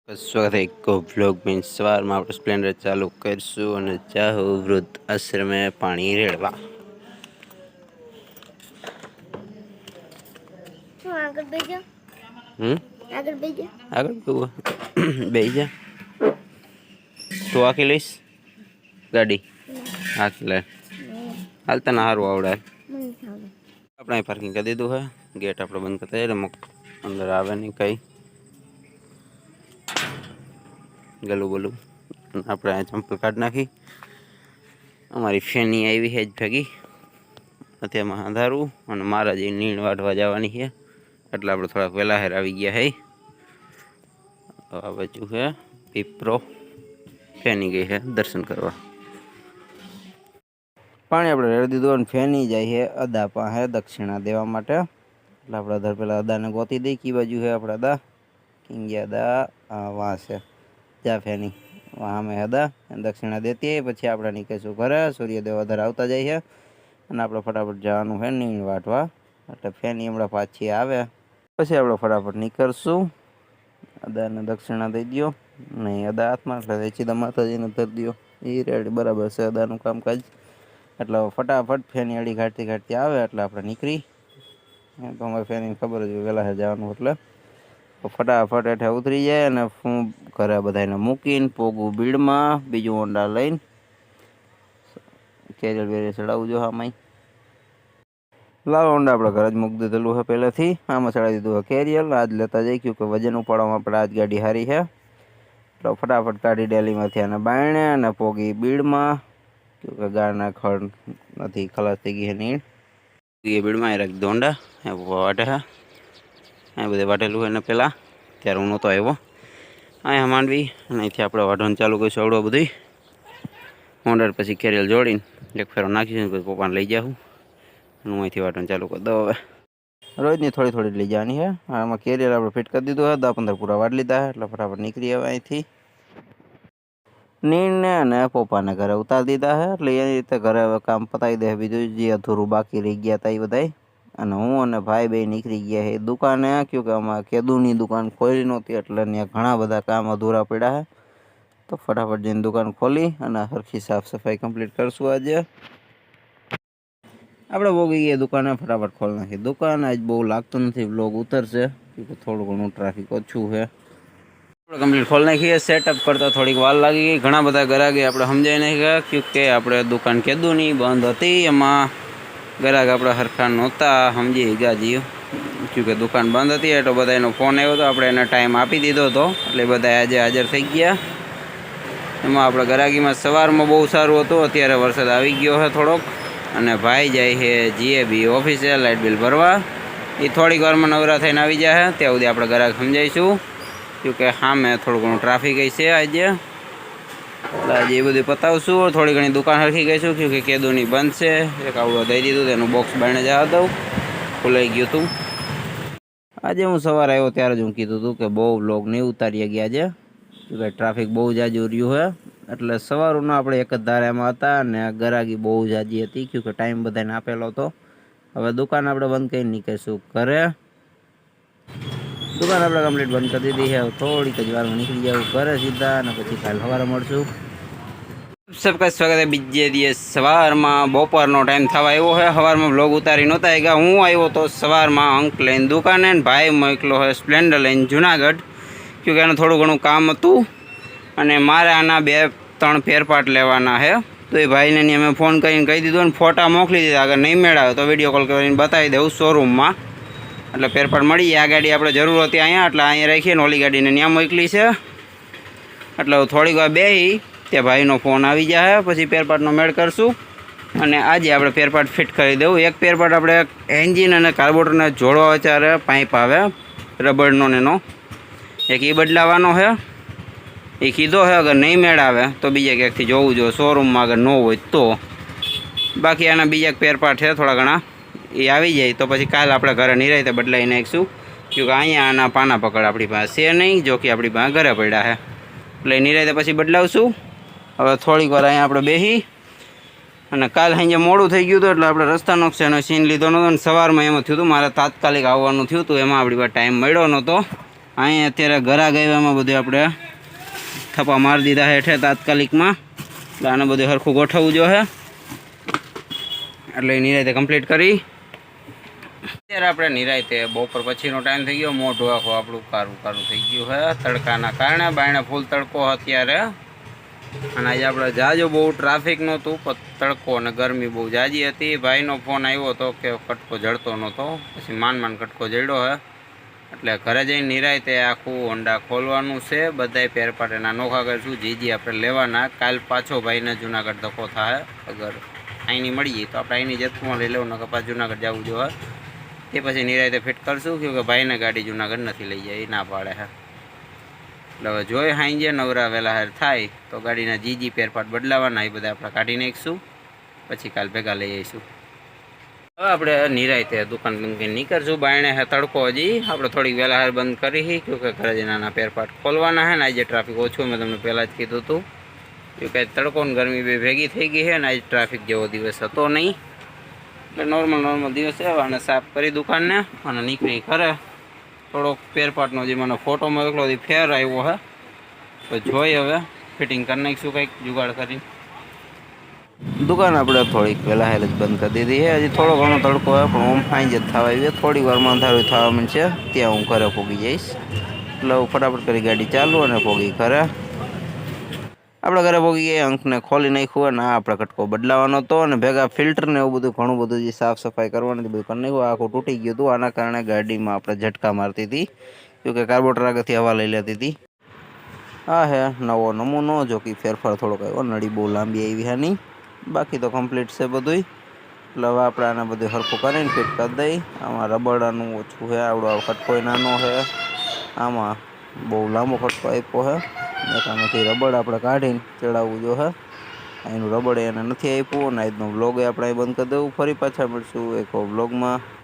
સ્વાગત એક vlog mean સવારમાં આપણે સ્પ્લેન્ડર ચાલુ કરીશું અને જાહુ વૃદ્ધ આશ્રમે પાણી રેડવા. આગળ બેસી જા. તું આખી લઈશ ગાડી? આખી લે હાલ તને સારું આવડે. આપણે પાર્કિંગ કરી દીધું હે. ગેટ આપણે બંધ કરતા જઈએ અંદર આવે નહીં કંઈ ગલું બોલું. આપણે અહીંયા ચંપલ કાઢી નાખી. અમારી ફેની આવી છે જ ભેગી. અત્યારમાં અંધારું અને મારા જે નીણ વાઢવા જવાની છે એટલે આપણે થોડાક વહેલા હેર આવી ગયા હે. આ બાજુ છે પીપરો. ફેની ગઈ છે દર્શન કરવા. પાણી આપણે રેડી દીધું અને ફેની જાય છે અદા પાસે દક્ષિણા દેવા માટે. એટલે આપણે અધર પેલા અદાને ગોતી દઈ. કી બાજુ છે આપણે અદા? કિંગ્યા અદા વાં છે જા ફેની વहाँ અમે અદા દક્ષિણા દેતી. પછી આપણે નીકળીશું ઘરે. સૂર્યદેવ અધર આવતા જાય છે અને આપણે ફટાફટ જવાનું છે નીણ વાટવા. એટલે ફેની હમણાં પાછી આવે પછી આપણે ફટાફટ નીકળશું. અદાને દક્ષિણા દઈ દો. નહીં અદા હાથમાં એટલે સીધા માતાજીને ધરી દો. એ રેડી બરાબર છે અદાનું કામકાજ. એટલે ફટાફટ ફેની અડી ઘાટતી આવે એટલે આપણે નીકળી. તો અમારે ફેનીને ખબર જ વહેલા જવાનું એટલે ફટાફટ હેઠે ઉતરી જાય અને હું ઘરે બધાને મૂકીને પોગું બીડમાં બીજું ઊંડા લઈને કેરિયર બેરિયર ચડાવવું જો આમાં. લાલ ઊંડા આપણે ઘરે જ મૂકી દીધેલું છે પહેલેથી. આમાં ચડાવી દીધું છે કેરિયર. આજ લેતા જઈ કે વજન ઉપાડવામાં આપણે આજ ગાડી સારી છે. એટલે ફટાફટ કાઢી ડેલીમાંથી અને બાયણે અને પોગી બીડમાં કે ગાળના ખડ નથી ખલાસ થઈ ગઈ છે નીણ. એ બીડમાં એ રાખી દોંડા એ વાટે હા એ બધે વાટેલું હોય ને પહેલાં ત્યારે હું નહોતો આવ્યો. અહીંયા માંડવી અને અહીંથી આપણે વાઢવાનું ચાલુ કરીશું. આવડો બધું હોન્ડર પછી કેરિયલ જોડીને એક ફેરો નાખીશું પછી પપ્પાને લઈ જાઉં અને હું અહીંથી વાઢવાનું ચાલુ કરી દઉં. હવે રોજની થોડી થોડી લઈ જવાની છે. આમાં કેરિયર આપણે ફિટ કરી દીધું છે. 10-15 પૂરા વાઢ લીધા છે એટલે ફટાફટ નીકળી હવે અહીંથી. નીણને અને પપ્પાને ઘરે ઉતારી દીધા છે એટલે એની રીતે ઘરે હવે કામ પતાવી દે. બીજું જે અધૂરું બાકી રહી ગયા હતા એ બધાય. અને હું અને ભાઈ બે નીકળી ગયા છે દુકાને. કે આમાં કેદુની દુકાન ખોલી નહોતી એટલે ત્યાં ઘણા બધા કામ અધૂરા પડ્યા છે. તો ફટાફટ જઈને દુકાન ખોલી અને સરખી સાફ સફાઈ કમ્પ્લીટ કરશું. આજે આપણે ભોગી ગયા દુકાને ફટાફટ ખોલી નાખી દુકાન. આજ બહુ લાગતું નથી વ્લોગ ઉતરશે કે થોડું ઘણું ટ્રાફિક ઓછું છે. આપણે કમ્પ્લીટ ખોલી નાખીએ. સેટઅપ કરતાં થોડીક વાર લાગી ગઈ. ઘણા બધા ગ્રાહકે આપણે સમજાઈ નહીં ગયા કે આપણે દુકાન કેદુની બંધ હતી. એમાં ગ્રાહક આપણે હરખા નહોતા સમજી ગયા જીવ કે દુકાન બંધ હતી. એટલે બધા એનો ફોન આવ્યો હતો. આપણે એને ટાઈમ આપી દીધો હતો એટલે બધા આજે હાજર થઈ ગયા. એમાં આપણે ગ્રાહકીમાં સવારમાં બહુ સારું હતું. અત્યારે વરસાદ આવી ગયો છે થોડોક અને ભાઈ જાય છે જીએબી ઓફિસે લાઇટ બિલ ભરવા. એ થોડીક વારમાં નવરા થઈને આવી જાય. ત્યાં સુધી આપણે ગ્રાહક સમજાવીશું કે હા મેં થોડું ઘણું ટ્રાફિક છે આજે. એટલે આજે એ બધું પતાવશું. થોડી ઘણી દુકાન હરખી ગઈશું કે કેદુની બંધ છે. એક આવડો દઈ દીધું તેનું બોક્સ બાઈને જવા દઉં ખોલાઈ ગયું હતું. આજે હું સવારે આવ્યો ત્યારે જ હું કીધું હતું કે બહુ વ્લોગ નહીં ઉતારી ગયા આજે કે ટ્રાફિક બહુ જાજુ રહ્યું છે. એટલે સવારનો આપણે એક જ ધારામાં હતા અને ગરાગી બહુ જાજી હતી કે ટાઈમ બધાને આપેલો હતો. હવે દુકાન આપણે બંધ કરીને નીકળીશું ઘરે. દુકાન આપણે કમ્પ્લીટ બંધ કરી દીધી છે. થોડીક જ વારમાં નીકળી જાવ ઘરે સીધા અને પછી કાલ સવારે મળશું. સબકા સ્વાગત છે બીજે દિવસ સવારમાં. બપોરનો ટાઈમ થવા આવ્યો છે. સવારમાં બ્લોગ ઉતારી નહોતા ગયા. હું આવ્યો તો સવારમાં અંક લઈને દુકાને. ભાઈ મોકલો હોય સ્પ્લેન્ડર લઈને જુનાગઢ ક્યોંકि એનું થોડું ઘણું કામ હતું અને મારે આના 2-3 ફેરપાટ લેવાના છે. તો એ ભાઈને અમે ફોન કરીને કહી દીધું અને ફોટા મોકલી દીધા. અગર નહીં મેળાવે તો વિડીયો કોલ કરીને બતાવી દઉં શોરૂમમાં. એટલે ફેરફાર મળી જાય. આ ગાડી આપણે જરૂર હતી અહીંયા એટલે અહીંયા રાખીને ઓલી ગાડીને ત્યાં મોકલી છે. એટલે થોડીક વાર બેસી ત્યાં ભાઈનો ફોન આવી જાય પછી ફેરપાટનો મેળ કરશું અને આજે આપણે ફેરપાટ ફિટ કરી દેવું. એક ફેરપાટ આપણે એન્જિન અને કાર્બોરેટરને જોડવા વચારે પાઇપ આવે રબરનો ને એનો એક એ બદલાવાનો છે. એ કીધો છે અગર નહીં મેળ આવે તો બીજા ક્યાંકથી જોવું જોઈએ શોરૂમમાં અગર ન હોય તો. બાકી આના બીજા ફેરપાટ છે થોડા ઘણા એ આવી જાય તો પછી કાલ આપણે ઘરે નિરાંતે બદલાવી નાખીશું. કે અહીંયા આના પાના પકડ આપણી પાસે છે નહીં. જો કે આપણી પાસે ઘરે પડ્યા છે એટલે નિરાંતે પછી બદલાવશું. હવે થોડીક વાર અહીંયા આપણે બેસી અને કાલ સાંજે મોડું થઈ ગયું હતું એટલે આપણે રસ્તાનો સીન લીધો નહોતો અને સવારમાં એમાં થયું હતું મારે તાત્કાલિક આવવાનું થયું હતું. એમાં આપણી પાસે ટાઈમ મળ્યો નહોતો અહીં અત્યારે ગરા ગયવામાં બધું આપણે થપ્પા મારી દીધા હેઠે તાત્કાલિકમાં. એટલે આને બધું સરખું ગોઠવવું જોઈએ. એટલે નિરાયતે કમ્પ્લીટ કરી. અત્યારે આપણે નિરાયતે બપોર પછીનો ટાઈમ થઈ ગયો. મોઢું આખું આપણું કારું કારું થઈ ગયું છે તડકાના કારણે. બાયણે ફૂલ તડકો અત્યારે. અને આજે આપણે જાજો બહુ ટ્રાફિક નહોતું, પણ તડકો અને ગરમી બહુ જાજી હતી. ભાઈનો ફોન આવ્યો હતો કે કટકો જડતો નહોતો, પછી માંડ કટકો જડ્યો છે. એટલે ઘરે જઈને નિરાયતે આખું હોન્ડા ખોલવાનું છે. બધાય પેરપાટ એના નોખા કરીશું. જીજી આપણે લેવાના. કાલ પાછો ભાઈને જુનાગઢ ધક્કો થાય. અગર અહીંની મળીએ તો આપણે અહીંની જથ્થુમાં લઈ લેવું, નકર પાછું જુનાગઢ જવું જોઈએ. તે પછી નિરાયતે ફિટ કરશું, કે ભાઈને ગાડી જુનાગઢ નથી લઈ જાય, એ ના પાડે છે. એટલે હવે જોઈએ હાંજે નવરા વહેલા હાર થાય તો ગાડીના જીજી પેરપાટ બદલાવાના, એ બધા આપણે કાઢી નાખીશું. પછી કાલ ભેગા લઈ આવીશું. હવે આપણે નિરાયતે દુકાન બંધ કરી નીકળશું. બાયણે હે તડકો હજી આપણે થોડીક વહેલા હાર બંધ કરી, કે ઘરે જ નાના પેરપાટ ખોલવાના છે ને. આજે ટ્રાફિક ઓછું, મેં તમને પહેલાં જ કીધું હતું. કે તડકો ને ગરમી બે ભેગી થઈ ગઈ છે ને. આજે ટ્રાફિક જેવો દિવસ હતો નહીં. એટલે નોર્મલ દિવસ છે. અને સાફ કરી દુકાનને અને નીકળી ઘરે. થોડોક પેરપાટનો જે મને ફોટો મોકલો એ ફેર આવ્યો છે, તો જોઈ હવે ફિટિંગ કરી નાખીશું કંઈક જુગાડ કરી. દુકાન આપણે થોડીક વહેલા હેલ જ બંધ કરી દીધી છે. હજી થોડો ઘણો તડકો હોય, પણ ઓમ ફાઈન જ થવા આવ્યો. થોડીક વારમાં અંધારું થવા માંડશે, ત્યાં હું ઘરે પોગી જઈશ. એટલે હું ફટાફટ કરી ગાડી ચાલુ અને પોગી ઘરે. આપણે ઘરે પોગી ગયા. અંકને ખોલી નાખ્યું અને આપણે કટકો બદલાવાનો હતો, અને ભેગા ફિલ્ટર ને એવું બધું ઘણું બધું જે સાફ સફાઈ કરવાની બધું કરી નાખ્યું. આખું તૂટી ગયું હતું. આના કારણે ગાડીમાં આપણે ઝટકા મારતી હતી, કે કાર્બોરેટર આગળથી હવા લઈ લેતી હતી. હા હે નવો નમૂનો, જો કે ફેરફાર થોડોક આવ્યો. નળી બહુ લાંબી આવી છે નહીં, બાકી તો કમ્પ્લીટ છે બધું. એટલે હવે આપણે આને બધું સરખું કરીને ફિટ કરી દઈ. આમાં રબડાનું ઓછું છે, આવડો કટકો નાનો છે. આમાં બહુ લાંબો કટકો આપ્યો છે. એકામાંથી રબડ આપણે કાઢીને ચડાવવું જોઈએ. એનું રબડ એને નથી આપ્યું. અને આજનો વ્લોગ આપણે બંધ કરી દઉં. ફરી પાછા મળશું એક વ્લોગમાં.